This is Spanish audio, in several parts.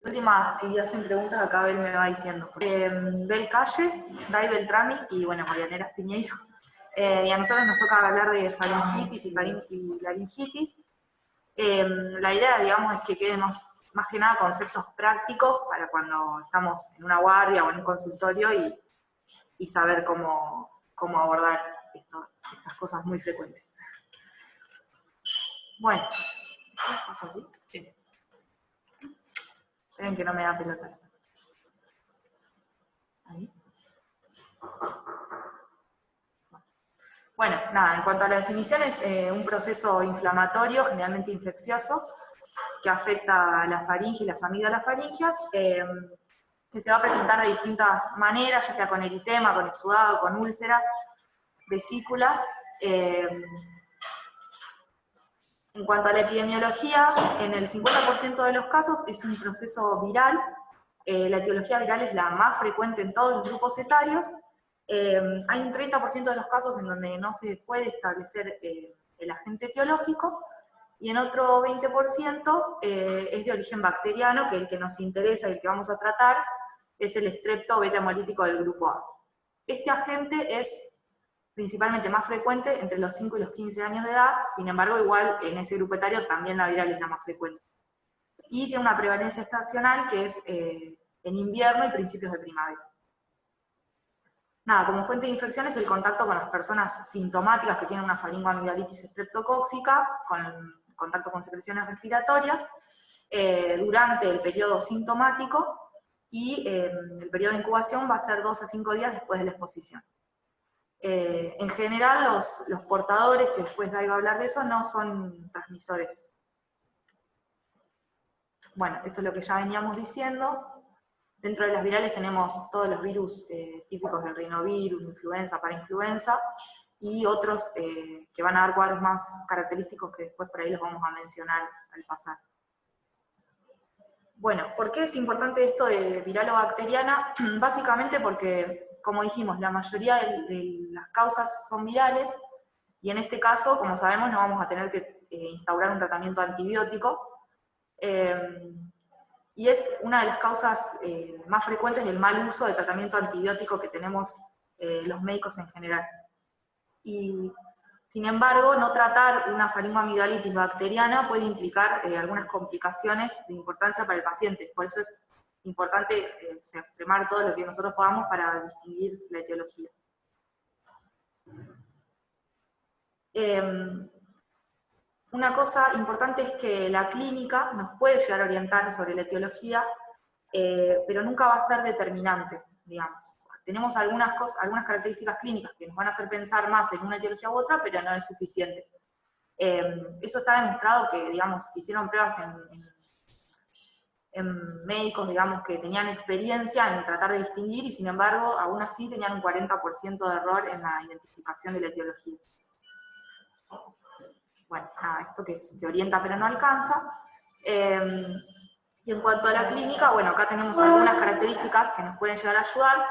Última, si hacen preguntas, acá Bel me va diciendo. Bel Calle, Dai Beltrami y, bueno, Marianera Piñeiro. Y a nosotros nos toca hablar de faringitis y laringitis. La idea, digamos, es que queden más que nada conceptos prácticos para cuando estamos en una guardia o en un consultorio y saber cómo abordar estas cosas muy frecuentes. Bueno, ¿paso así? Sí. Esperen que no me da pelota esto. Ahí. Bueno, nada, en cuanto a la definición, es un proceso inflamatorio, generalmente infeccioso, que afecta a la faringe y las amígdalas faringias, que se va a presentar de distintas maneras, ya sea con eritema, con exudado, con úlceras, vesículas. En cuanto a la epidemiología, en el 50% de los casos es un proceso viral. La etiología viral es la más frecuente en todos los grupos etarios. Hay un 30% de los casos en donde no se puede establecer el agente etiológico, y en otro 20% es de origen bacteriano, que el que nos interesa y el que vamos a tratar es el estrepto beta-hemolítico del grupo A. Este agente es principalmente más frecuente entre los 5 y los 15 años de edad, sin embargo, igual en ese grupo etario también la viral es la más frecuente. Y tiene una prevalencia estacional que es en invierno y principios de primavera. Nada, como fuente de infección es el contacto con las personas sintomáticas que tienen una faringoamigdalitis estreptocóxica, con contacto con secreciones respiratorias, durante el periodo sintomático, y el periodo de incubación va a ser 2 a 5 días después de la exposición. En general, los portadores, que después Dai va a hablar de eso, no son transmisores. Bueno, esto es lo que ya veníamos diciendo. Dentro de las virales tenemos todos los virus típicos del rinovirus, influenza, parainfluenza, y otros que van a dar cuadros más característicos que después por ahí los vamos a mencionar al pasar. Bueno, ¿por qué es importante esto de viral o bacteriana? Básicamente porque, como dijimos, la mayoría de las causas son virales, y en este caso, como sabemos, no vamos a tener que instaurar un tratamiento antibiótico, y es una de las causas más frecuentes del mal uso de tratamiento antibiótico que tenemos los médicos en general. Y, sin embargo, no tratar una faringoamigdalitis bacteriana puede implicar algunas complicaciones de importancia para el paciente. Por eso es importante extremar todo lo que nosotros podamos para distinguir la etiología. Una cosa importante es que la clínica nos puede llegar a orientar sobre la etiología, pero nunca va a ser determinante, digamos. Tenemos algunas características clínicas que nos van a hacer pensar más en una etiología u otra, pero no es suficiente. Eso está demostrado que, digamos, hicieron pruebas en médicos, digamos, que tenían experiencia en tratar de distinguir, y sin embargo, aún así tenían un 40% de error en la identificación de la etiología. Bueno, nada, esto que orienta pero no alcanza. Y en cuanto a la clínica, bueno, acá tenemos algunas características que nos pueden llegar a ayudar.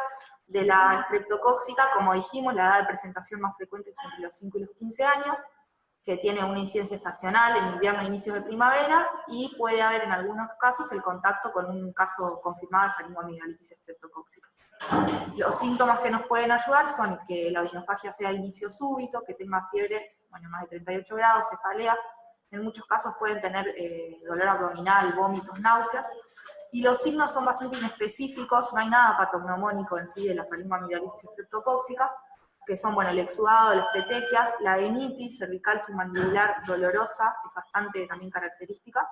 De la estreptocóxica, como dijimos, la edad de presentación más frecuente es entre los 5 y los 15 años, que tiene una incidencia estacional en invierno e inicios de primavera, y puede haber en algunos casos el contacto con un caso confirmado de faringoamigdalitis estreptocóxica. Los síntomas que nos pueden ayudar son que la odinofagia sea de inicio súbito, que tenga fiebre, bueno, más de 38 grados, cefalea. En muchos casos pueden tener dolor abdominal, vómitos, náuseas, y los signos son bastante inespecíficos. No hay nada patognomónico en sí de la faringoamigdalitis estreptocóxica, que son, bueno, el exudado, las petequias, la adenitis cervical submandibular dolorosa, es bastante también característica,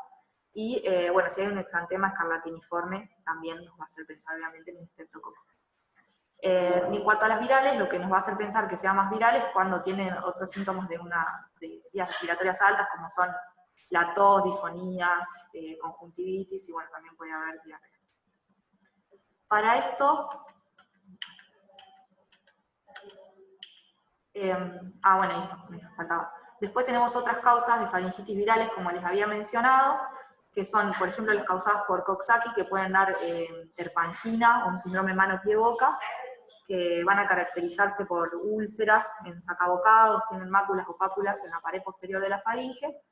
y bueno, si hay un exantema escarlatiniforme, también nos va a hacer pensar obviamente en un estreptococo. En cuanto a las virales, lo que nos va a hacer pensar que sea más viral es cuando tienen otros síntomas de vías respiratorias altas, como son la tos, disfonía, conjuntivitis, y bueno, también puede haber diarrea. Para esto, bueno, esto me faltaba. Después tenemos otras causas de faringitis virales, como les había mencionado, que son, por ejemplo, las causadas por Coxsackie, que pueden dar terpangina o un síndrome mano-pie-boca, que van a caracterizarse por úlceras en sacabocados, tienen máculas o pápulas en la pared posterior de la faringe.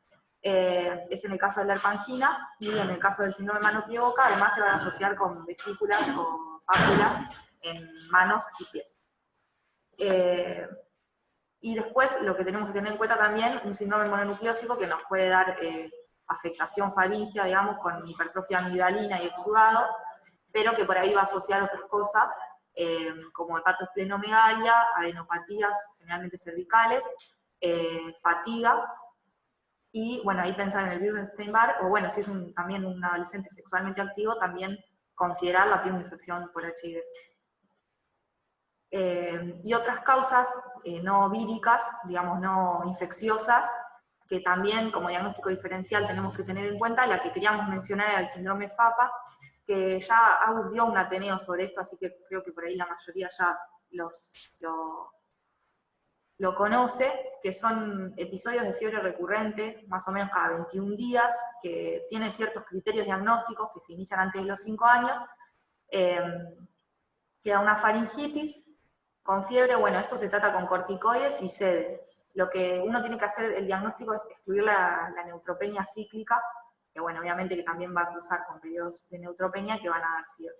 es en el caso de la herpangina, y en el caso del síndrome de mano-pie-boca, además se van a asociar con vesículas o pápulas en manos y pies. Y después, lo que tenemos que tener en cuenta también, un síndrome mononucleósico que nos puede dar afectación faríngea, digamos, con hipertrofia amigdalina y exudado, pero que por ahí va a asociar otras cosas, como hepatosplenomegalia, adenopatías, generalmente cervicales, fatiga, y bueno, ahí pensar en el virus de Epstein-Barr, o bueno, si es también un adolescente sexualmente activo, también considerar la primera infección por HIV. Y otras causas no víricas, digamos no infecciosas, que también como diagnóstico diferencial tenemos que tener en cuenta, la que queríamos mencionar era el síndrome FAPA, que ya Agus dio un Ateneo sobre esto, así que creo que por ahí la mayoría ya lo conoce, que son episodios de fiebre recurrente, más o menos cada 21 días, que tienen ciertos criterios diagnósticos que se inician antes de los 5 años, que da una faringitis con fiebre. Bueno, esto se trata con corticoides y sede. Lo que uno tiene que hacer, el diagnóstico, es excluir la neutropenia cíclica, que bueno, obviamente que también va a cruzar con periodos de neutropenia que van a dar fiebre.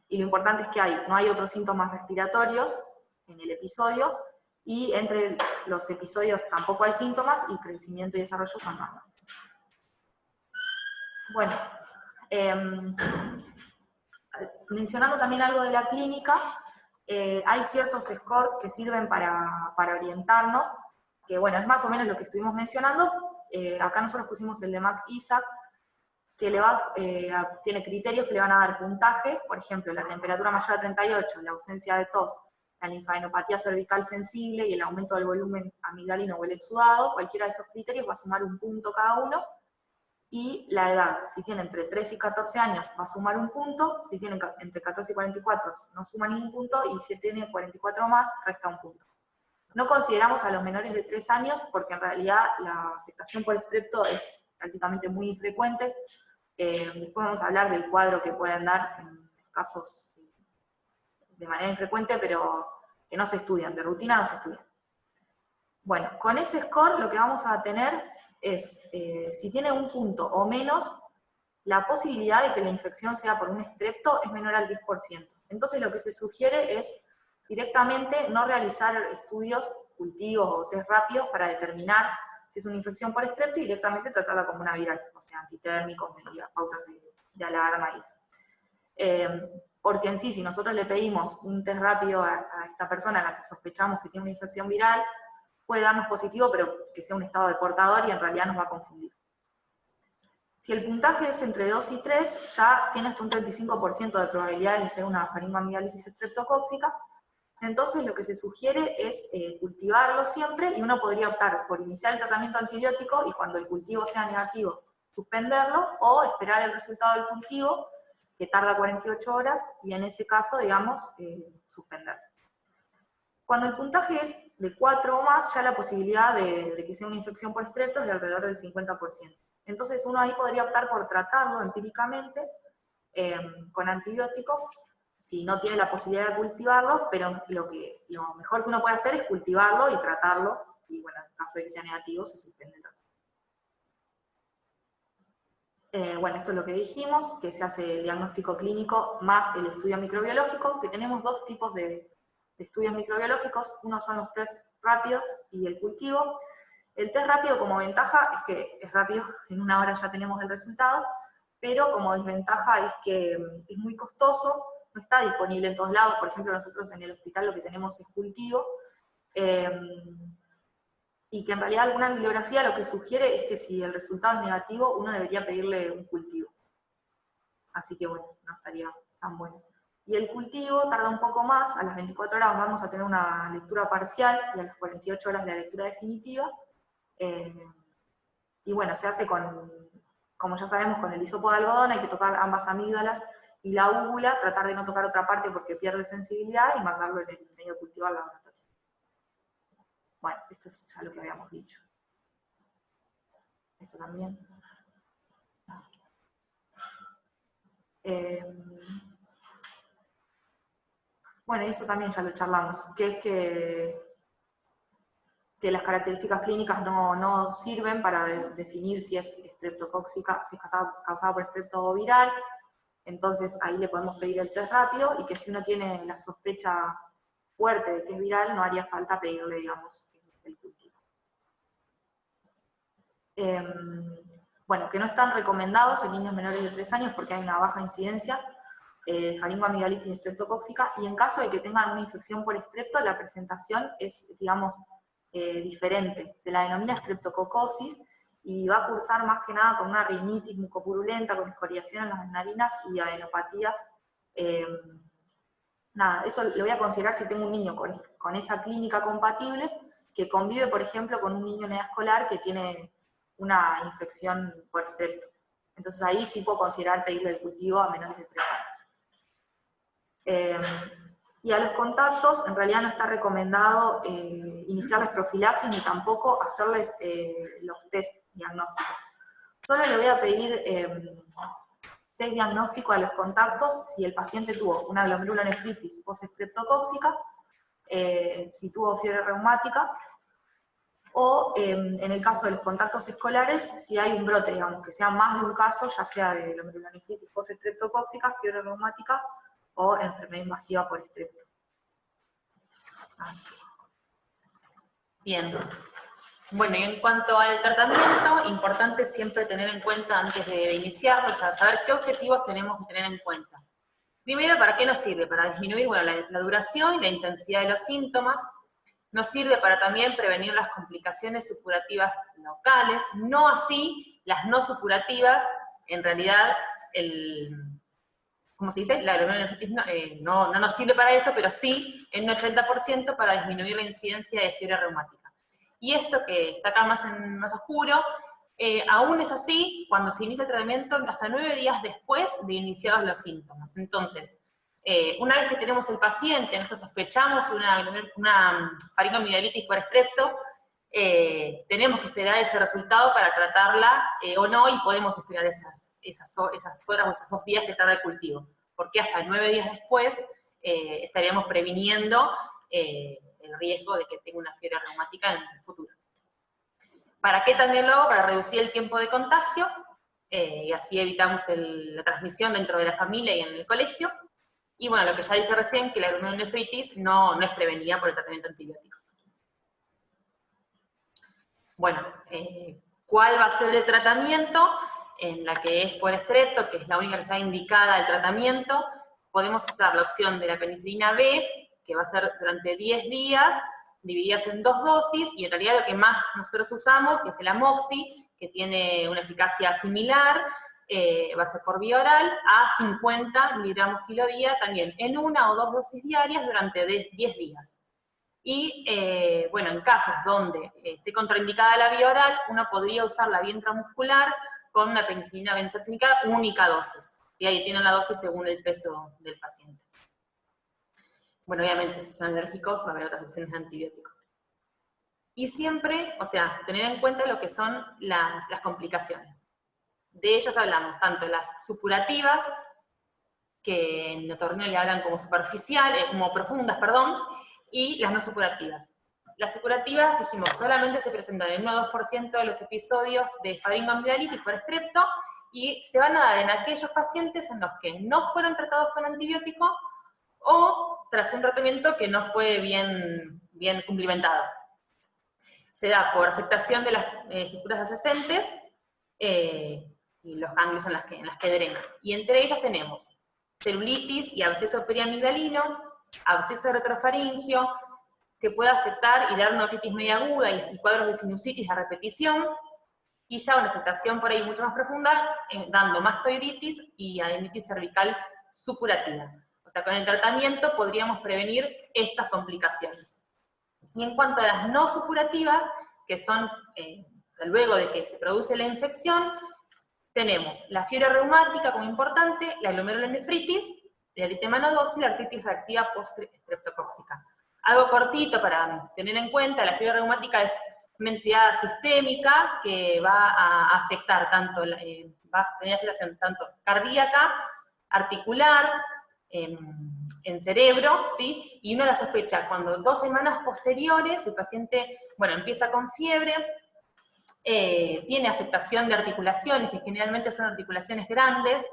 Y lo importante es que no hay otros síntomas respiratorios en el episodio, y entre los episodios tampoco hay síntomas, y crecimiento y desarrollo son normales. Bueno, mencionando también algo de la clínica, hay ciertos scores que sirven para orientarnos, que bueno, es más o menos lo que estuvimos mencionando. Acá nosotros pusimos el de Mac-Isaac, que tiene criterios que le van a dar puntaje, por ejemplo, la temperatura mayor a 38, la ausencia de tos, la linfadenopatía cervical sensible y el aumento del volumen amigdalino o el exudado. Cualquiera de esos criterios va a sumar un punto cada uno. Y la edad, si tiene entre 3 y 14 años va a sumar un punto, si tiene entre 14 y 44 no suma ningún punto, y si tiene 44 más, resta un punto. No consideramos a los menores de 3 años porque en realidad la afectación por estrepto es prácticamente muy infrecuente. Después vamos a hablar del cuadro que pueden dar en casos de manera infrecuente, pero que no se estudian, de rutina no se estudian. Bueno, con ese score lo que vamos a tener es, si tiene un punto o menos, la posibilidad de que la infección sea por un estrepto es menor al 10%. Entonces lo que se sugiere es directamente no realizar estudios, cultivos o test rápidos para determinar si es una infección por estrepto, y directamente tratarla como una viral, o sea, antitérmicos, medidas, pautas de alarma y eso. Porque en sí, si nosotros le pedimos un test rápido a esta persona a la que sospechamos que tiene una infección viral, puede darnos positivo, pero que sea un estado de portador, y en realidad nos va a confundir. Si el puntaje es entre 2 y 3, ya tiene hasta un 35% de probabilidades de ser una faringoamigdalitis estreptocóxica. Entonces lo que se sugiere es cultivarlo siempre, y uno podría optar por iniciar el tratamiento antibiótico y cuando el cultivo sea negativo suspenderlo, o esperar el resultado del cultivo, que tarda 48 horas, y en ese caso, digamos, suspenderlo. Cuando el puntaje es de 4 o más, ya la posibilidad de que sea una infección por estrepto es de alrededor del 50%. Entonces uno ahí podría optar por tratarlo empíricamente con antibióticos, si no tiene la posibilidad de cultivarlo, pero lo mejor que uno puede hacer es cultivarlo y tratarlo, y bueno, en caso de que sea negativo, se suspende el tratamiento. Bueno, esto es lo que dijimos, que se hace el diagnóstico clínico más el estudio microbiológico, que tenemos dos tipos de estudios microbiológicos. Uno son los test rápidos y el cultivo. El test rápido como ventaja es que es rápido, en una hora ya tenemos el resultado, pero como desventaja es que es muy costoso, no está disponible en todos lados. Por ejemplo, nosotros en el hospital lo que tenemos es cultivo, y que en realidad alguna bibliografía lo que sugiere es que si el resultado es negativo, uno debería pedirle un cultivo. Así que bueno, no estaría tan bueno. Y el cultivo tarda un poco más, a las 24 horas vamos a tener una lectura parcial, y a las 48 horas la lectura definitiva. Y bueno, se hace como ya sabemos, con el hisopo de algodón. Hay que tocar ambas amígdalas y la úvula, tratar de no tocar otra parte porque pierde sensibilidad, y mandarlo en el medio cultivo al laboratorio. Bueno, esto es ya lo que habíamos dicho. Eso también. Bueno, y eso también ya lo charlamos, que es que que las características clínicas no sirven para definir si es estreptocóxica, si es causada por estrepto viral. Entonces ahí le podemos pedir el test rápido, y que si uno tiene la sospecha fuerte de que es viral, no haría falta pedirle, digamos, el cultivo. Bueno, que no están recomendados en niños menores de 3 años porque hay una baja incidencia de faringoamigdalitis estreptocóxica, y en caso de que tengan una infección por estrepto, la presentación es, digamos, diferente. Se la denomina estreptococosis, y va a cursar más que nada con una rinitis mucopurulenta, con escoriación en las narinas y adenopatías. Nada, eso lo voy a considerar si tengo un niño con esa clínica compatible, que convive, por ejemplo, con un niño en edad escolar que tiene una infección por estrepto. Entonces ahí sí puedo considerar pedirle el cultivo a menores de 3 años. Y a los contactos, en realidad no está recomendado iniciarles profilaxis ni tampoco hacerles los test diagnósticos. Solo le voy a pedir test diagnóstico a los contactos si el paciente tuvo una glomerulonefritis post-estreptocóxica, si tuvo fiebre reumática, o en el caso de los contactos escolares, si hay un brote, digamos, que sea más de un caso, ya sea de glomerulonefritis post-estreptocóxica, fiebre reumática, o enfermedad invasiva por estrepto. Bien. Bueno, y en cuanto al tratamiento, importante siempre tener en cuenta antes de iniciarlo, o sea, saber qué objetivos tenemos que tener en cuenta. Primero, ¿para qué nos sirve? Para disminuir, bueno, la duración y la intensidad de los síntomas. Nos sirve para también prevenir las complicaciones supurativas locales, no así las no supurativas. En realidad, ¿cómo se dice? La glomerulonefritis no nos sirve para eso, pero sí en un 80% para disminuir la incidencia de fiebre reumática. Y esto que está acá más oscuro, aún es así cuando se inicia el tratamiento hasta 9 días después de iniciados los síntomas. Entonces, una vez que tenemos el paciente, nosotros sospechamos una faringoamigdalitis por estrepto, tenemos que esperar ese resultado para tratarla o no, y podemos esperar esas horas o esos 2 días que tarda el cultivo, porque hasta 9 días después estaríamos previniendo el riesgo de que tenga una fiebre reumática en el futuro. ¿Para qué también lo hago? Para reducir el tiempo de contagio, y así evitamos la transmisión dentro de la familia y en el colegio. Y bueno, lo que ya dije recién, que la glomerulonefritis no es prevenida por el tratamiento antibiótico. Bueno, ¿cuál va a ser el tratamiento? En la que es por estrepto, que es la única que está indicada el tratamiento, podemos usar la opción de la penicilina B, que va a ser durante 10 días, divididas en 2 dosis, y en realidad lo que más nosotros usamos, que es el amoxi, que tiene una eficacia similar, va a ser por vía oral, a 50 miligramos kilo día, también en 1 o 2 dosis diarias durante 10 días. Y, bueno, en casos donde esté contraindicada la vía oral, uno podría usar la vía intramuscular con una penicilina benzatínica única dosis. Y ahí tienen la dosis según el peso del paciente. Bueno, obviamente, si son alérgicos, va a haber otras opciones de antibióticos. Y siempre, o sea, tener en cuenta lo que son las complicaciones. De ellas hablamos tanto las supurativas, que en otorrino le hablan como superficiales, como profundas, perdón, y las no supurativas. Las supurativas, dijimos, solamente se presentan en 1 o 2% de los episodios de faringoamigdalitis por estrepto, y se van a dar en aquellos pacientes en los que no fueron tratados con antibiótico o tras un tratamiento que no fue bien cumplimentado. Se da por afectación de las estructuras adyacentes y los ganglios en las que drenan. Y entre ellas tenemos celulitis y absceso periamigdalino, absceso retrofaringio, que puede afectar y dar una otitis media aguda y cuadros de sinusitis a repetición, y ya una afectación por ahí mucho más profunda, dando mastoiditis y adenitis cervical supurativa. O sea, con el tratamiento podríamos prevenir estas complicaciones. Y en cuanto a las no supurativas, que son luego de que se produce la infección, tenemos la fiebre reumática como importante, la glomerulonefritis, la eritema nodosa y la artritis reactiva post-estreptocóxica. Algo cortito para tener en cuenta, la fiebre reumática es una entidad sistémica que va a afectar tanto, va a tener afectación tanto cardíaca, articular, en cerebro, ¿sí? Y uno la sospecha cuando 2 semanas posteriores el paciente, bueno, empieza con fiebre, tiene afectación de articulaciones, que generalmente son articulaciones grandes,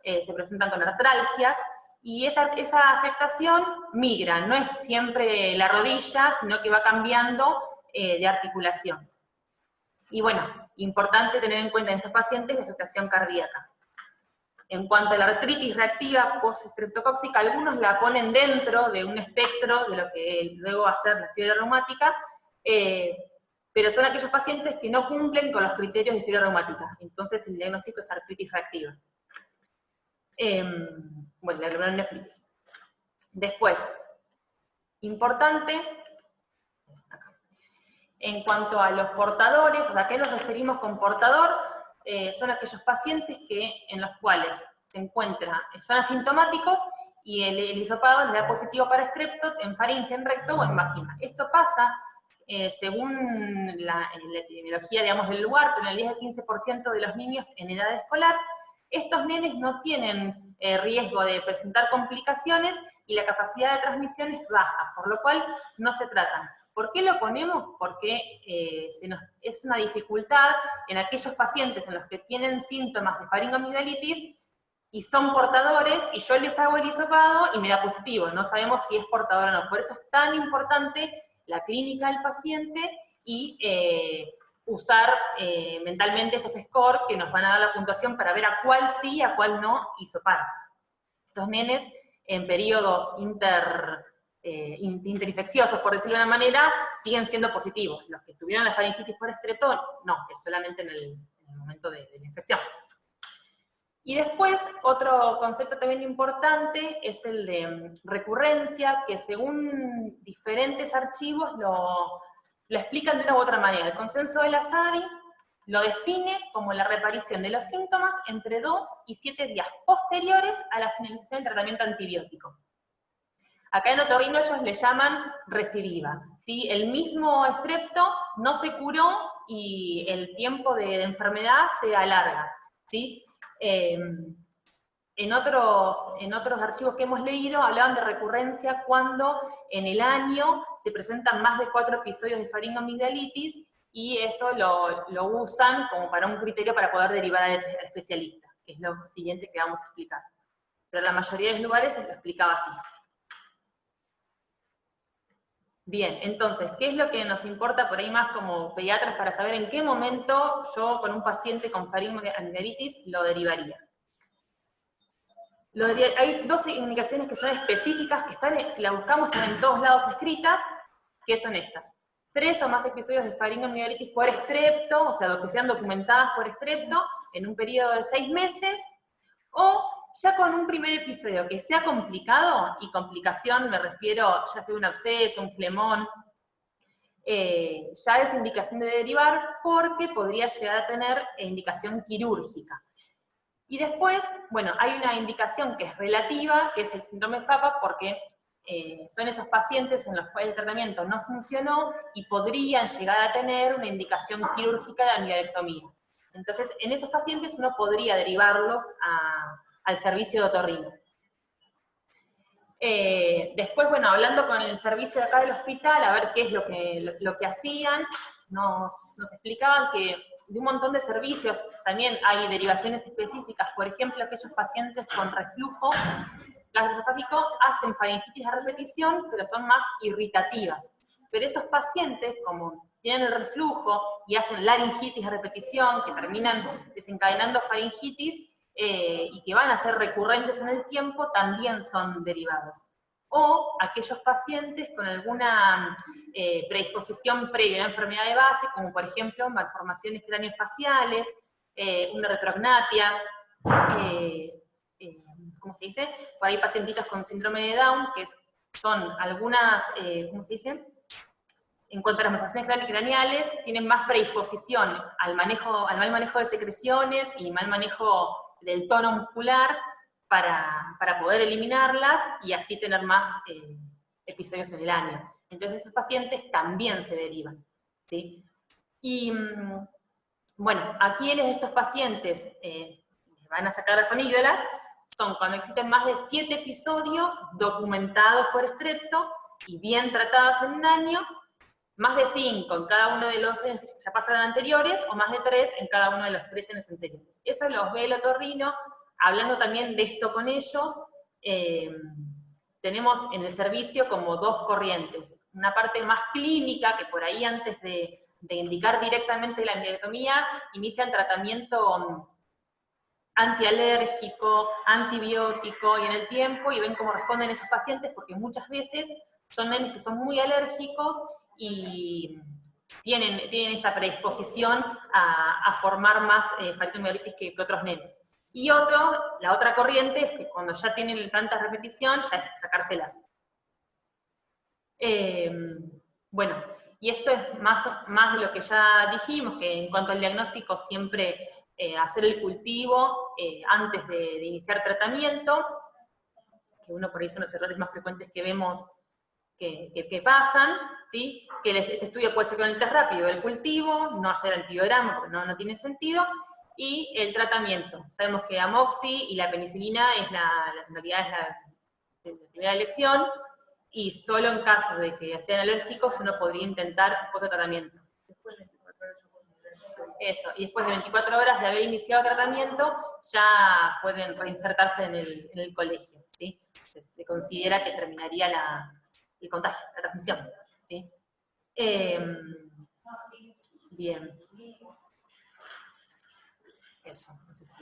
se presentan con artralgias, y esa afectación migra, no es siempre la rodilla, sino que va cambiando de articulación. Y bueno, importante tener en cuenta en estos pacientes la afectación cardíaca. En cuanto a la artritis reactiva post-estreptocóxica, algunos la ponen dentro de un espectro de lo que luego va a ser la fiebre reumática, pero son aquellos pacientes que no cumplen con los criterios de fiebre reumática. Entonces el diagnóstico es artritis reactiva. Bueno, la glomerulonefritis. Después, importante, acá. En cuanto a los portadores, o sea, ¿a qué nos referimos con portador? Son aquellos pacientes en los cuales se encuentran, son asintomáticos y el hisopado les da positivo para estrepto en faringe, en recto o en vagina. Esto pasa, según la epidemiología, digamos, del lugar, pero en el 10 al 15% de los niños en edad escolar. Estos nenes no tienen riesgo de presentar complicaciones y la capacidad de transmisión es baja, por lo cual no se tratan. ¿Por qué lo ponemos? Porque es una dificultad en aquellos pacientes en los que tienen síntomas de faringoamigdalitis y son portadores, y yo les hago el hisopado y me da positivo, no sabemos si es portador o no. Por eso es tan importante la clínica del paciente y usar mentalmente estos scores que nos van a dar la puntuación para ver a cuál sí y a cuál no hisopar. Estos nenes en periodos interinfecciosos, por decirlo de una manera, siguen siendo positivos. Los que tuvieron la faringitis por estrepto, no, es solamente en el momento de la infección. Y después, otro concepto también importante es el de recurrencia, que según diferentes archivos lo explican de una u otra manera. El consenso de la SADI lo define como la reaparición de los síntomas entre 2 y 7 días posteriores a la finalización del tratamiento antibiótico. Acá en otorrino ellos le llaman recidiva, ¿sí? El mismo estrepto no se curó y el tiempo de enfermedad se alarga, ¿sí? En otros archivos que hemos leído hablaban de recurrencia cuando en el año se presentan más de 4 episodios de faringoamigdalitis y eso lo usan como para un criterio para poder derivar al especialista, que es lo siguiente que vamos a explicar. Pero la mayoría de los lugares se lo explicaba así. Bien, entonces, ¿qué es lo que nos importa por ahí más como pediatras para saber en qué momento yo con un paciente con faringoamigdalitis lo derivaría? Hay 2 indicaciones que son específicas, que están, si las buscamos, están en todos lados escritas, que son estas. 3 o más episodios de faringoamigdalitis por estrepto, o sea, que sean documentadas por estrepto, en un periodo de 6 meses, o ya con un primer episodio que sea complicado, y complicación me refiero ya sea un absceso, un flemón, ya es indicación de derivar porque podría llegar a tener indicación quirúrgica. Y después, bueno, hay una indicación que es relativa, que es el síndrome FAPA, porque son esos pacientes en los cuales el tratamiento no funcionó y podrían llegar a tener una indicación quirúrgica de amidalectomía. Entonces, en esos pacientes uno podría derivarlos al servicio de otorrino. Después, bueno, hablando con el servicio de acá del hospital, a ver qué es lo que hacían, nos explicaban que de un montón de servicios también hay derivaciones específicas. Por ejemplo, aquellos pacientes con reflujo gastroesofágico hacen faringitis a repetición, pero son más irritativas. Pero esos pacientes, como tienen el reflujo y hacen laringitis a repetición, que terminan desencadenando faringitis, y que van a ser recurrentes en el tiempo, también son derivados. O aquellos pacientes con alguna predisposición previa a una enfermedad de base, como por ejemplo malformaciones craneofaciales, una retrognatia, ¿cómo se dice? Por ahí pacientitos con síndrome de Down, que son algunas, ¿cómo se dice? En cuanto a las malformaciones craneales, tienen más predisposición al mal manejo de secreciones y mal manejo del tono muscular para poder eliminarlas y así tener más episodios en el año. Entonces esos pacientes también se derivan, ¿sí? Y bueno, ¿a quiénes de estos pacientes van a sacar las amígdalas? son cuando existen más de 7 episodios documentados por Strepto y bien tratados en un año, más de 5 en cada uno de los años que ya pasaron anteriores, o más de 3 en cada uno de los 3 años anteriores. Eso los ve el otorrino. Hablando también de esto con ellos, tenemos en el servicio como 2 corrientes. Una parte más clínica, que por ahí antes de indicar directamente la emilectomía, inician tratamiento antialérgico, antibiótico, y en el tiempo, y ven cómo responden esos pacientes, porque muchas veces son nenes que son muy alérgicos y tienen esta predisposición a formar más faringomielitis que otros nenes. Y la otra corriente es que cuando ya tienen tanta repetición, ya es sacárselas. Bueno, y esto es más de lo que ya dijimos, que en cuanto al diagnóstico siempre hacer el cultivo antes de iniciar tratamiento, que uno por ahí son los errores más frecuentes que vemos que pasan, ¿sí? Que este estudio puede ser con el test rápido, el cultivo, no hacer antibiograma, porque no tiene sentido, y el tratamiento. Sabemos que amoxi y la penicilina en realidad es la primera elección, y solo en caso de que sean alérgicos uno podría intentar otro tratamiento. Eso, y después de 24 horas de haber iniciado tratamiento, ya pueden reinsertarse en el colegio, ¿sí? Entonces, se considera que terminaría el contagio, la transmisión, ¿sí? Bien. Eso, no sé si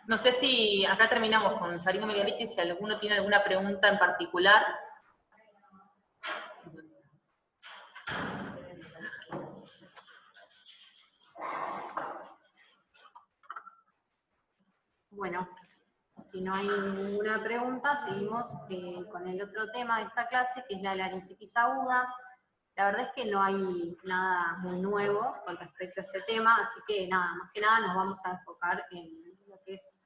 no sé si acá terminamos con faringomegalitis, si alguno tiene alguna pregunta en particular. Bueno, si no hay ninguna pregunta, seguimos con el otro tema de esta clase, que es la laringitis aguda. La verdad es que no hay nada muy nuevo con respecto a este tema, así que nada, más que nada nos vamos a enfocar en lo que es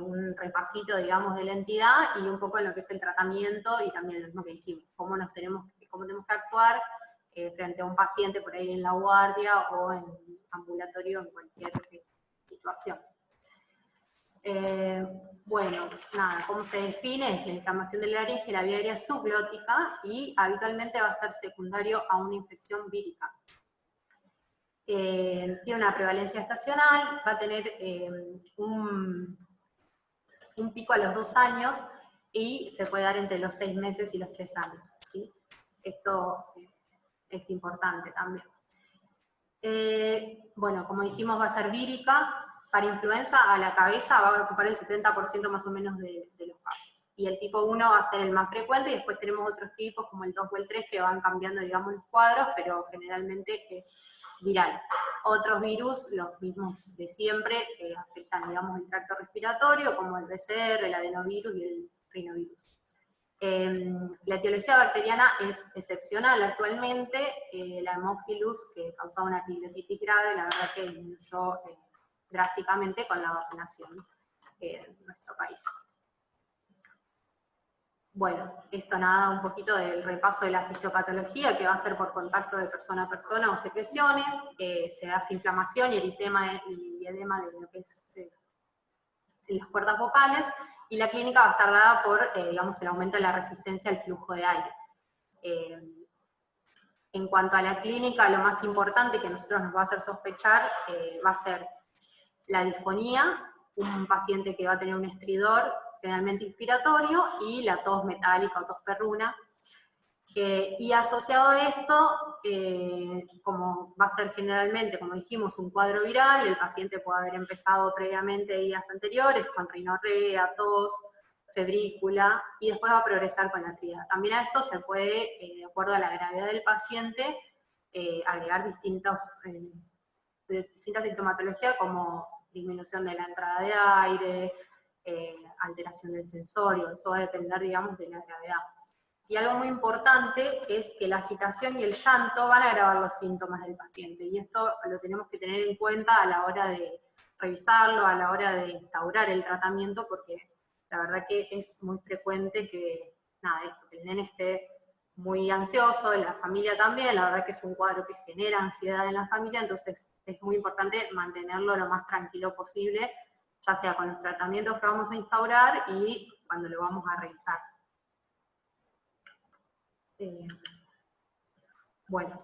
un repasito, digamos, de la entidad y un poco en lo que es el tratamiento y también lo mismo que hicimos, cómo tenemos que actuar frente a un paciente por ahí en la guardia o en ambulatorio en cualquier situación. Bueno, nada, ¿cómo se define? Es la inflamación de la laringe, la vía aérea subglótica, y habitualmente va a ser secundario a una infección vírica. Tiene una prevalencia estacional, va a tener un pico a los 2 años y se puede dar entre los 6 meses y los 3 años, ¿sí? Esto es importante también. Bueno, como dijimos, va a ser vírica. Para influenza a la cabeza va a ocupar el 70% más o menos de los casos. Y el tipo 1 va a ser el más frecuente, y después tenemos otros tipos como el 2 o el 3 que van cambiando, digamos, los cuadros, pero generalmente es viral. Otros virus, los mismos de siempre, que afectan, digamos, el tracto respiratorio, como el BCR, el adenovirus y el rinovirus. La etiología bacteriana es excepcional actualmente. La Haemophilus, que causaba una epidemitis grave, la verdad que disminuyó drásticamente con la vacunación en nuestro país. Bueno, esto nada, un poquito del repaso de la fisiopatología, que va a ser por contacto de persona a persona o secreciones, se hace inflamación y eritema y edema de lo que es en las cuerdas vocales, y la clínica va a estar dada por, digamos, el aumento de la resistencia al flujo de aire. En cuanto a la clínica, lo más importante que a nosotros nos va a hacer sospechar va a ser la disfonía, un paciente que va a tener un estridor generalmente inspiratorio, y la tos metálica o tos perruna. Y asociado a esto, como va a ser generalmente, como dijimos, un cuadro viral, el paciente puede haber empezado previamente días anteriores con rinorrea, tos, febrícula, y después va a progresar con la tríada. También a esto se puede, de acuerdo a la gravedad del paciente, agregar distintas sintomatologías como disminución de la entrada de aire, alteración del sensorio. Eso va a depender, digamos, de la gravedad. Y algo muy importante es que la agitación y el llanto van a agravar los síntomas del paciente, y esto lo tenemos que tener en cuenta a la hora de revisarlo, a la hora de instaurar el tratamiento, porque la verdad que es muy frecuente que, nada, que el nene esté muy ansioso, la familia también, la verdad que es un cuadro que genera ansiedad en la familia, entonces es muy importante mantenerlo lo más tranquilo posible, ya sea con los tratamientos que vamos a instaurar y cuando lo vamos a revisar. Bueno,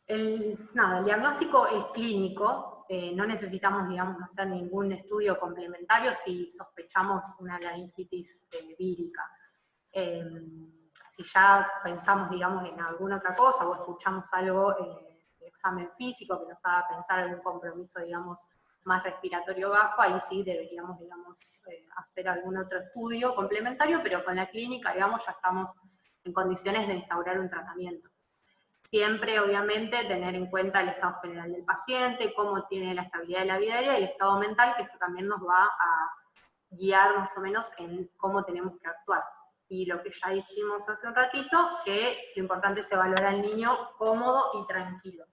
el diagnóstico es clínico, no necesitamos, digamos, hacer ningún estudio complementario si sospechamos una laringitis vírica. Si ya pensamos, digamos, en alguna otra cosa o escuchamos algo, examen físico que nos haga pensar en un compromiso, digamos, más respiratorio bajo, ahí sí deberíamos, digamos, hacer algún otro estudio complementario, pero con la clínica, digamos, ya estamos en condiciones de instaurar un tratamiento. Siempre, obviamente, tener en cuenta el estado general del paciente, cómo tiene la estabilidad de la vida aérea y el estado mental, que esto también nos va a guiar más o menos en cómo tenemos que actuar. Y lo que ya dijimos hace un ratito, que lo importante es evaluar al niño cómodo y tranquilo.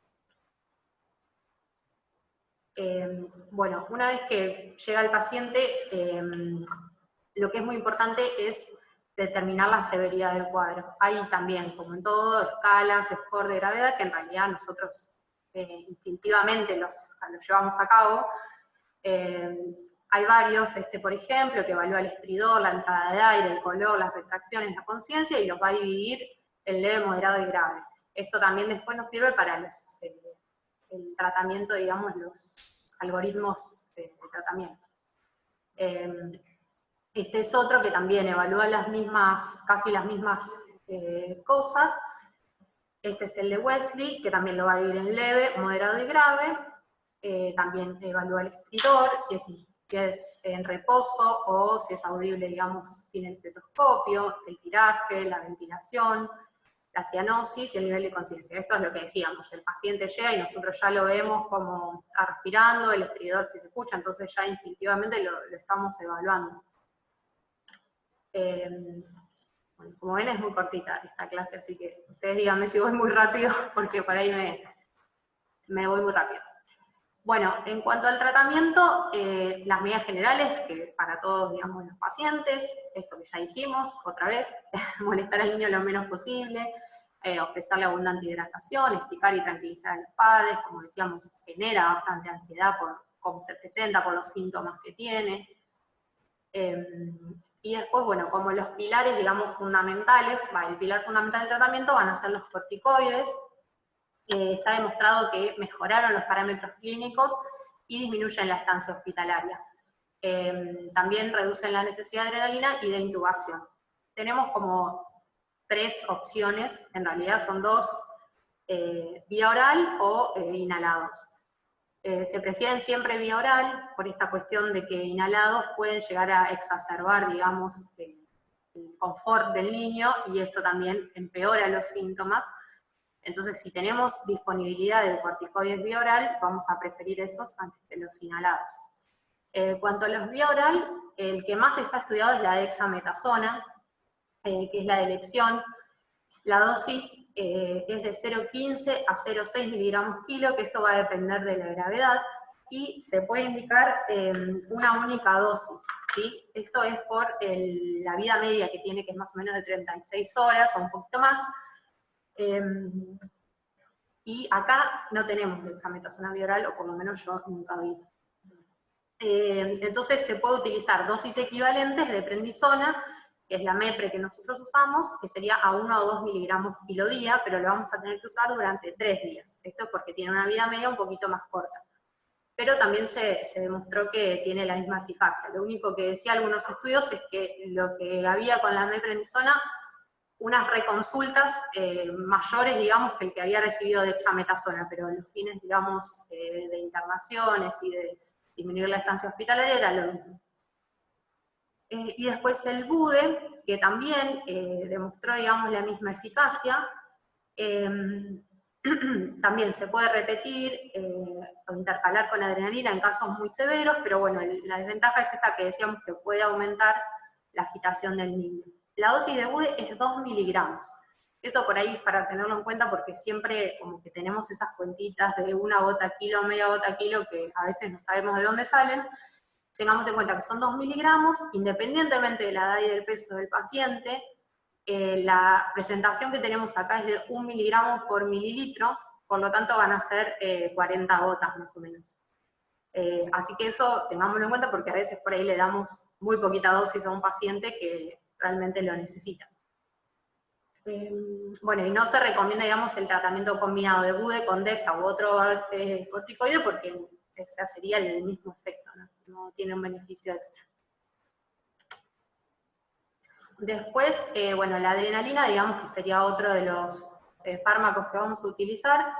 Bueno, una vez que llega el paciente, lo que es muy importante es determinar la severidad del cuadro. Hay también, como en todo, escalas, score de gravedad, que en realidad nosotros instintivamente los llevamos a cabo. Hay varios, por ejemplo, que evalúa el estridor, la entrada de aire, el color, las retracciones, la conciencia, y los va a dividir en leve, moderado y grave. Esto también después nos sirve para el tratamiento, digamos, los algoritmos de tratamiento. Este es otro que también evalúa casi las mismas cosas. Este es el de Wesley, que también lo va a dividir en leve, moderado y grave. También evalúa el estridor, si es en reposo o si es audible, digamos, sin el estetoscopio, el tiraje, la ventilación, la cianosis y el nivel de conciencia. Esto es lo que decíamos, el paciente llega y nosotros ya lo vemos como está respirando, el estridor si se escucha, entonces ya instintivamente lo estamos evaluando. Bueno, como ven es muy cortita esta clase, así que ustedes díganme si voy muy rápido, porque por ahí me voy muy rápido. Bueno, en cuanto al tratamiento, las medidas generales, que para todos, digamos, los pacientes, esto que ya dijimos, otra vez, molestar al niño lo menos posible, ofrecerle abundante hidratación, explicar y tranquilizar a los padres, como decíamos, genera bastante ansiedad por cómo se presenta, por los síntomas que tiene. Y después, bueno, como los pilares, digamos, fundamentales, el pilar fundamental del tratamiento van a ser los corticoides. Está demostrado que mejoraron los parámetros clínicos y disminuyen la estancia hospitalaria. También reducen la necesidad de adrenalina y de intubación. Tenemos como 3 opciones, en realidad son 2, vía oral o inhalados. Se prefieren siempre vía oral, por esta cuestión de que inhalados pueden llegar a exacerbar, digamos, el confort del niño, y esto también empeora los síntomas. Entonces, si tenemos disponibilidad de corticoides vía oral, vamos a preferir esos antes que los inhalados. Cuanto a los vía oral, el que más está estudiado es la dexametasona, que es la de elección. La dosis es de 0,15 a 0,6 miligramos kilo, que esto va a depender de la gravedad, y se puede indicar una única dosis, ¿sí? Esto es por la vida media que tiene, que es más o menos de 36 horas o un poquito más. Y acá no tenemos dexametasona vía oral, o por lo menos yo nunca vi. Entonces se puede utilizar dosis equivalentes de prednisona, que es la MEPRE que nosotros usamos, que sería a 1 o 2 miligramos kilo día, pero lo vamos a tener que usar durante 3 días. Esto es porque tiene una vida media un poquito más corta. Pero también se demostró que tiene la misma eficacia. Lo único que decía algunos estudios es que lo que había con la meprednisona, unas reconsultas mayores, digamos, que el que había recibido dexametasona, pero los fines, digamos, de internaciones y de disminuir la estancia hospitalaria era lo mismo. Y después el BUDE, que también demostró, digamos, la misma eficacia. También se puede repetir o intercalar con adrenalina en casos muy severos, pero bueno, la desventaja es esta que decíamos, que puede aumentar la agitación del niño. La dosis de BUDE es 2 miligramos. Eso por ahí es para tenerlo en cuenta, porque siempre como que tenemos esas cuentitas de 1 gota kilo, media gota kilo, que a veces no sabemos de dónde salen. Tengamos en cuenta que son 2 miligramos, independientemente de la edad y del peso del paciente. La presentación que tenemos acá es de 1 miligramo por mililitro, por lo tanto van a ser 40 gotas más o menos. Así que eso tengámoslo en cuenta porque a veces por ahí le damos muy poquita dosis a un paciente que realmente lo necesita. Bueno, y no se recomienda, digamos, el tratamiento combinado de BUDE con DEXA u otro corticoide porque sería el mismo efecto, no tiene un beneficio extra. Después, bueno, la adrenalina, digamos que sería otro de los fármacos que vamos a utilizar,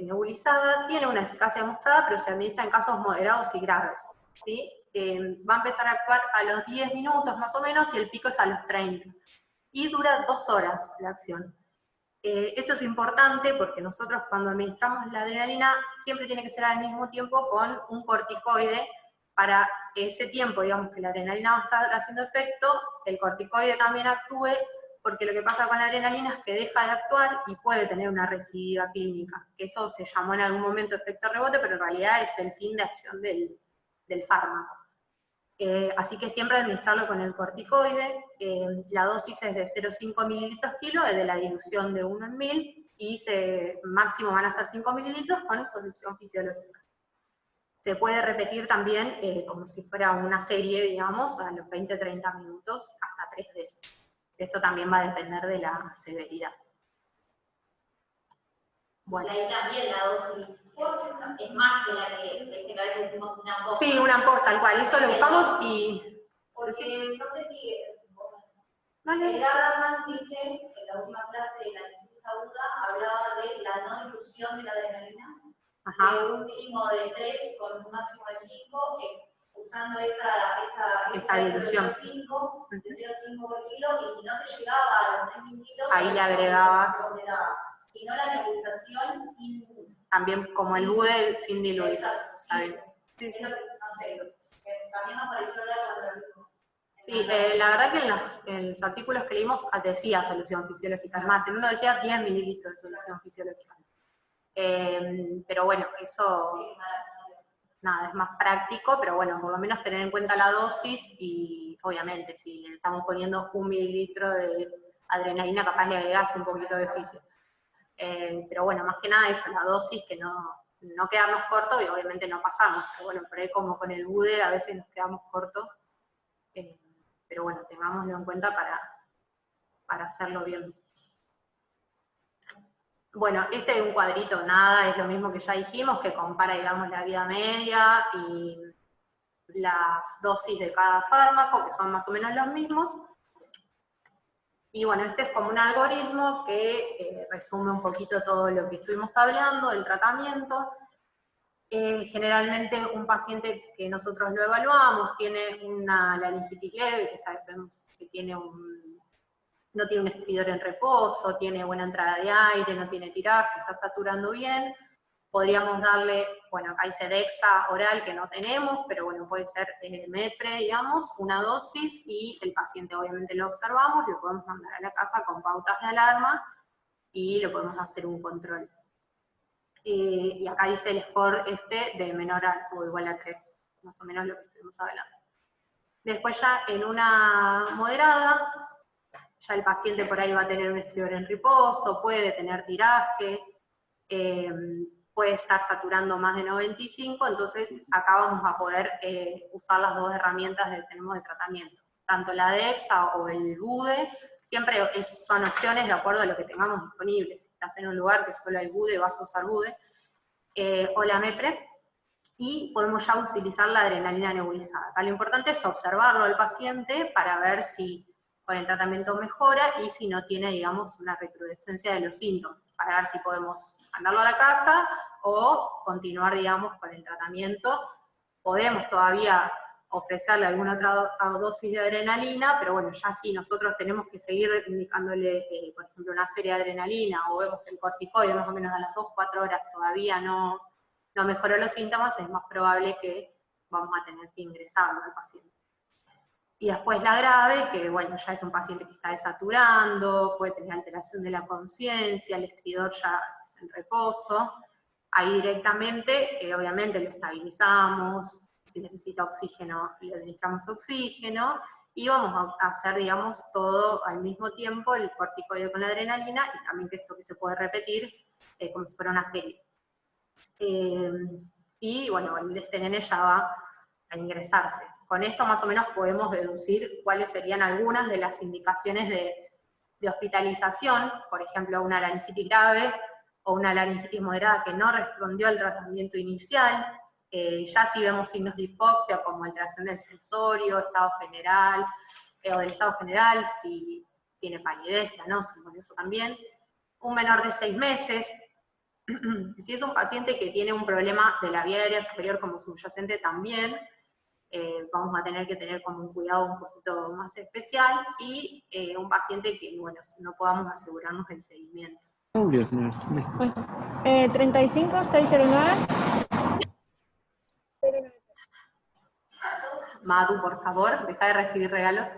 nebulizada, tiene una eficacia demostrada, pero se administra en casos moderados y graves, ¿sí? Va a empezar a actuar a los 10 minutos más o menos y el pico es a los 30. Y dura 2 horas la acción. Esto es importante porque nosotros cuando administramos la adrenalina siempre tiene que ser al mismo tiempo con un corticoide para ese tiempo, digamos que la adrenalina va a estar haciendo efecto, el corticoide también actúe, porque lo que pasa con la adrenalina es que deja de actuar y puede tener una recidiva clínica. Eso se llamó en algún momento efecto rebote, pero en realidad es el fin de acción del fármaco. Así que siempre administrarlo con el corticoide, la dosis es de 0,5 mililitros kilo, es de la dilución de 1 en 1000, y máximo van a ser 5 mililitros con solución fisiológica. Se puede repetir también como si fuera una serie, digamos, a los 20-30 minutos, hasta 3 veces. Esto también va a depender de la severidad. Bueno. Ahí también la dosis es más que la que a veces decimos una ampolla. Sí, una ampolla, tal cual. Eso lo buscamos y... Porque no sé si... Dale. El Garrahan dice, en la última clase de la anestesia aguda, hablaba de la no dilución de la adrenalina, Ajá. de un mínimo de 3 con un máximo de 5, usando esa dilución. de 0,5 por kilo, y si no se llegaba a los 3 mililitros, ahí le agregabas... Si no, la nebulización sin... También como el BUDE sin diluir. Exacto. Está bien. Sí, sí. No sé, también me pareció la cuando... Sí, la verdad que en los artículos que leímos decía solución fisiológica. Además, en uno decía 10 mililitros de solución fisiológica. Pero bueno, eso nada, es más práctico, pero bueno, por lo menos tener en cuenta la dosis y obviamente si le estamos poniendo 1 mililitro de adrenalina, capaz le agregás un poquito de fisio. Pero bueno, más que nada eso, la dosis, que no quedarnos cortos y obviamente no pasamos. Pero bueno, por ahí como con el BUDE a veces nos quedamos cortos. Pero bueno, tengámoslo en cuenta para hacerlo bien. Bueno, este es un cuadrito, nada, es lo mismo que ya dijimos, que compara, digamos, la vida media y las dosis de cada fármaco, que son más o menos los mismos. Y bueno, este es como un algoritmo que resume un poquito todo lo que estuvimos hablando del tratamiento. Generalmente un paciente que nosotros lo evaluamos tiene una laringitis leve, que sabemos que no tiene un estridor en reposo, tiene buena entrada de aire, no tiene tiraje, está saturando bien. Podríamos darle, bueno, acá dice DEXA oral que no tenemos, pero bueno, puede ser MEPRE, digamos, una dosis, y el paciente obviamente lo observamos, lo podemos mandar a la casa con pautas de alarma, y lo podemos hacer un control. Y acá dice el score de menor o igual a 3, más o menos lo que estuvimos hablando. Después ya en una moderada, ya el paciente por ahí va a tener un estridor en reposo, puede tener tiraje, puede estar saturando más de 95, entonces acá vamos a poder usar las dos herramientas que tenemos de tratamiento. Tanto la DEXA o el BUDE, siempre son opciones de acuerdo a lo que tengamos disponible. Si estás en un lugar que solo hay BUDE, vas a usar BUDE, o la MEPRE, y podemos ya utilizar la adrenalina nebulizada. Acá lo importante es observarlo al paciente para ver si con el tratamiento mejora y si no tiene, digamos, una recrudescencia de los síntomas, para ver si podemos mandarlo a la casa o continuar, digamos, con el tratamiento. Podemos todavía ofrecerle alguna otra dosis de adrenalina, pero bueno, ya si nosotros tenemos que seguir indicándole, por ejemplo, una serie de adrenalina, o vemos que el corticoide más o menos a las 2-4 horas todavía no mejoró los síntomas, es más probable que vamos a tener que ingresarlo al paciente. Y después la grave, que bueno, ya es un paciente que está desaturando, puede tener alteración de la conciencia, el estridor ya es en reposo. Ahí directamente, obviamente lo estabilizamos, si necesita oxígeno, le administramos oxígeno, y vamos a hacer, digamos, todo al mismo tiempo, el corticoide con la adrenalina, y también que esto que se puede repetir como si fuera una serie. Y bueno, este nene ya va a ingresarse. Con esto más o menos podemos deducir cuáles serían algunas de las indicaciones de hospitalización, por ejemplo, una laringitis grave o una laringitis moderada que no respondió al tratamiento inicial. Ya si vemos signos de hipoxia como alteración del sensorio, estado general, o del estado general, si tiene palidez, cianosis, con eso también. Un menor de 6 meses, si es un paciente que tiene un problema de la vía aérea superior como subyacente también, vamos a tener que tener como un cuidado un poquito más especial, y un paciente que, bueno, no podamos asegurarnos del seguimiento. Oh, Dios mío. 35-609. Madu, por favor, deja de recibir regalos.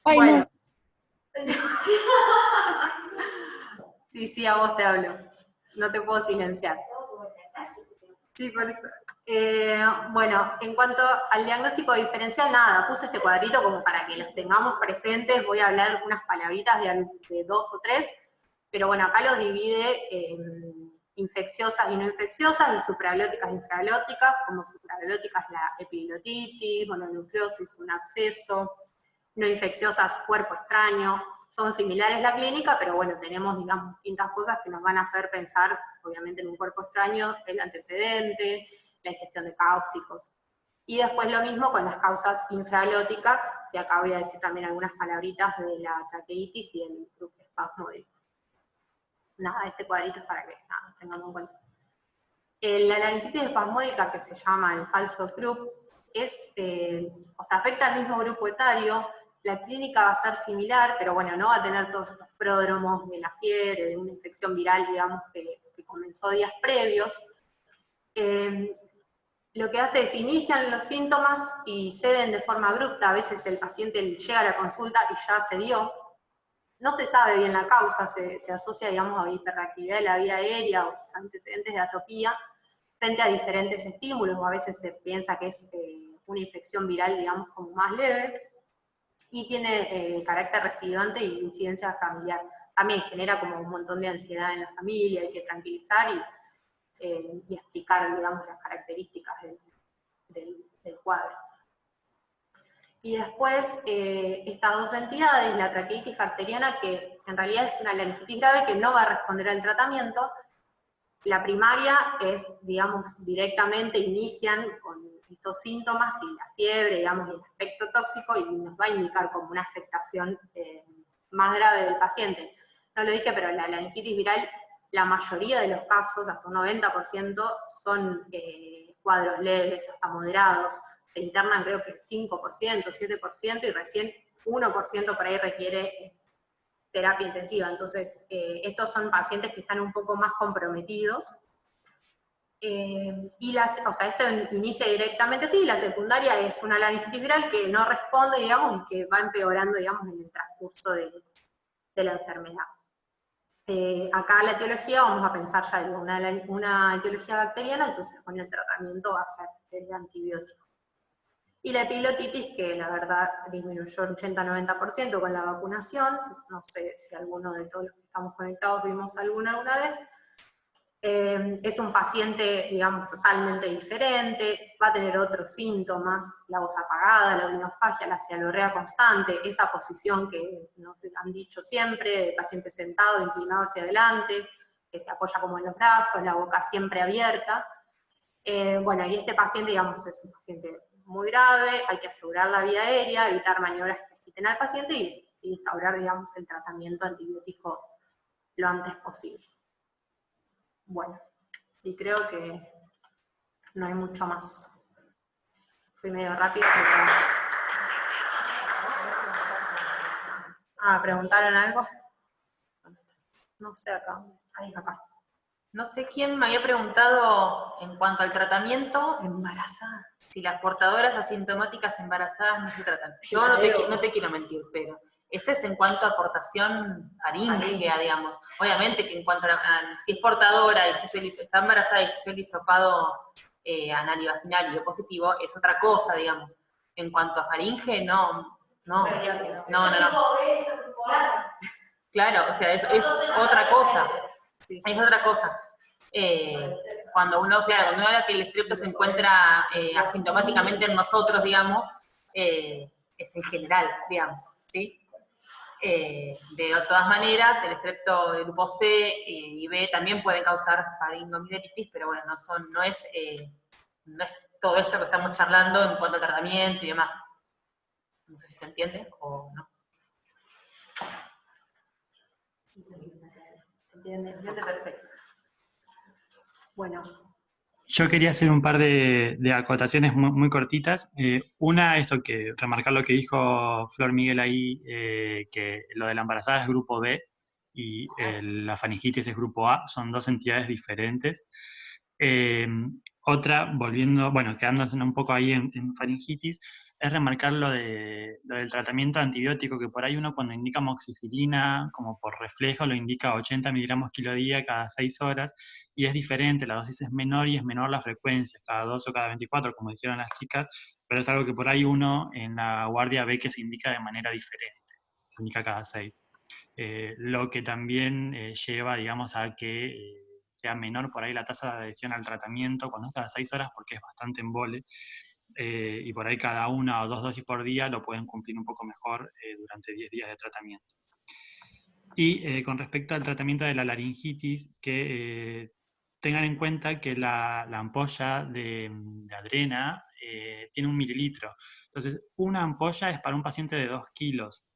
Ay, Bueno. no. Sí, a vos te hablo. No te puedo silenciar. Sí, por eso. Bueno, en cuanto al diagnóstico diferencial, nada, puse este cuadrito como para que los tengamos presentes. Voy a hablar unas palabritas de 2 o 3, pero bueno, acá los divide en infecciosas y no infecciosas, y supraglóticas e infraglóticas. Como supraglóticas, la epiglotitis, mononucleosis, un absceso. No infecciosas, cuerpo extraño. Son similares la clínica, pero bueno, tenemos, digamos, distintas cosas que nos van a hacer pensar, obviamente, en un cuerpo extraño, el antecedente, la ingestión de cáusticos. Y después lo mismo con las causas infraglóticas, que acá voy a decir también algunas palabritas de la traqueitis y el grupo espasmódico. Nada, este cuadrito es para que tengamos en cuenta. La laringitis espasmódica, que se llama el falso Krupp, afecta al mismo grupo etario. La clínica va a ser similar, pero bueno, no va a tener todos estos pródromos de la fiebre, de una infección viral, digamos, que comenzó días previos. Lo que hace es inician los síntomas y ceden de forma abrupta. A veces el paciente llega a la consulta y ya cedió. No se sabe bien la causa, se asocia, digamos, a hiperreactividad de la vía aérea o antecedentes de atopía frente a diferentes estímulos, o a veces se piensa que es una infección viral, digamos, como más leve, y tiene carácter recidivante y incidencia familiar. También genera como un montón de ansiedad en la familia, hay que tranquilizar y explicar, digamos, las características del cuadro. Y después, estas dos entidades, la traqueitis bacteriana, que en realidad es una laringitis grave que no va a responder al tratamiento. La primaria es, digamos, directamente inician con estos síntomas y la fiebre, digamos, el aspecto tóxico, y nos va a indicar como una afectación más grave del paciente. No lo dije, pero la laringitis viral, la mayoría de los casos, hasta un 90%, son cuadros leves, hasta moderados. Se internan creo que 5%, 7%, y recién 1% por ahí requiere terapia intensiva. Entonces, estos son pacientes que están un poco más comprometidos. Esto inicia directamente así, y la secundaria es una laringitis viral que no responde, digamos, y que va empeorando, digamos, en el transcurso de la enfermedad. Acá la etiología, vamos a pensar ya en una etiología bacteriana, entonces con el tratamiento va a ser el antibiótico. Y la epiglotitis, que la verdad disminuyó un 80-90% con la vacunación. No sé si alguno de todos los que estamos conectados vimos alguna vez. Es un paciente, digamos, totalmente diferente, va a tener otros síntomas, la voz apagada, la odinofagia, la cialorrea constante, esa posición que nos han dicho siempre, de paciente sentado, inclinado hacia adelante, que se apoya como en los brazos, la boca siempre abierta. Bueno, y este paciente, digamos, es un paciente muy grave, hay que asegurar la vía aérea, evitar maniobras que quiten al paciente y instaurar, digamos, el tratamiento antibiótico lo antes posible. Bueno, y creo que no hay mucho más. Fui medio rápido, pero... ¿preguntaron algo? No sé, acá. Ahí, acá. No sé quién me había preguntado en cuanto al tratamiento. Embarazada. Si las portadoras asintomáticas embarazadas no se tratan. Sí, Yo no te quiero mentir, pero esto es en cuanto a aportación faríngea, digamos. Obviamente que en cuanto a si es portadora y si está embarazada y si es el hisopado anal y vaginal y O positivo, es otra cosa, digamos. En cuanto a faringe, no. Claro, o sea, es otra cosa. Es otra cosa. Cuando uno habla que el estrepto se encuentra asintomáticamente en nosotros, digamos, es en general, digamos, ¿sí? De todas maneras, el estrepto de grupo C y B también pueden causar faringoamigdalitis, pero bueno, no es todo esto que estamos charlando en cuanto a tratamiento y demás. No sé si se entiende o no. ¿Entiende? Perfecto. Bueno. Yo quería hacer un par de acotaciones muy cortitas. Una, eso que remarcar lo que dijo Flor Miguel ahí, que lo de la embarazada es grupo B y la faringitis es grupo A, son dos entidades diferentes. Otra, volviendo, bueno, quedándose un poco ahí en faringitis, es remarcar lo del tratamiento antibiótico, que por ahí uno cuando indica amoxicilina, como por reflejo, lo indica 80 miligramos kilo día cada 6 horas, y es diferente, la dosis es menor y es menor la frecuencia, cada 2 o cada 24, como dijeron las chicas, pero es algo que por ahí uno en la guardia ve que se indica de manera diferente, se indica cada 6. Lo que también lleva, digamos, a que sea menor por ahí la tasa de adhesión al tratamiento cuando es cada 6 horas, porque es bastante embole, y por ahí cada 1 o 2 dosis por día lo pueden cumplir un poco mejor durante 10 días de tratamiento. Y con respecto al tratamiento de la laringitis, que tengan en cuenta que la ampolla de Adrena tiene 1 mililitro. Entonces, una ampolla es para un paciente de 2 kilos.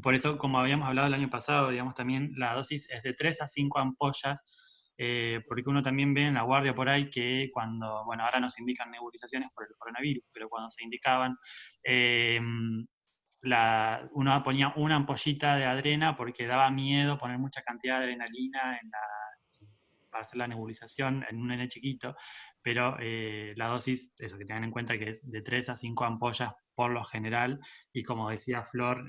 Por eso, como habíamos hablado el año pasado, digamos, también la dosis es de 3 a 5 ampollas, porque uno también ve en la guardia por ahí que cuando, bueno, ahora nos indican nebulizaciones por el coronavirus, pero cuando se indicaban, uno ponía una ampollita de adrena porque daba miedo poner mucha cantidad de adrenalina para hacer la nebulización en un nene chiquito, pero la dosis, eso que tengan en cuenta que es de 3 a 5 ampollas por lo general, y como decía Flor,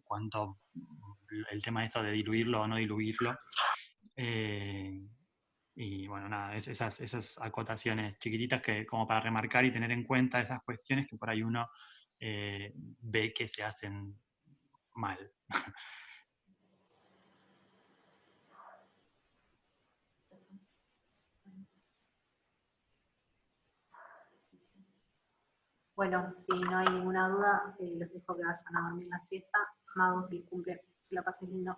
cuanto el tema de esto de diluirlo o no diluirlo, y bueno, nada, esas acotaciones chiquititas que como para remarcar y tener en cuenta esas cuestiones que por ahí uno ve que se hacen mal. Bueno, si no hay ninguna duda, los dejo que vayan a dormir la siesta. Mago, feliz cumple, que la pasen lindo.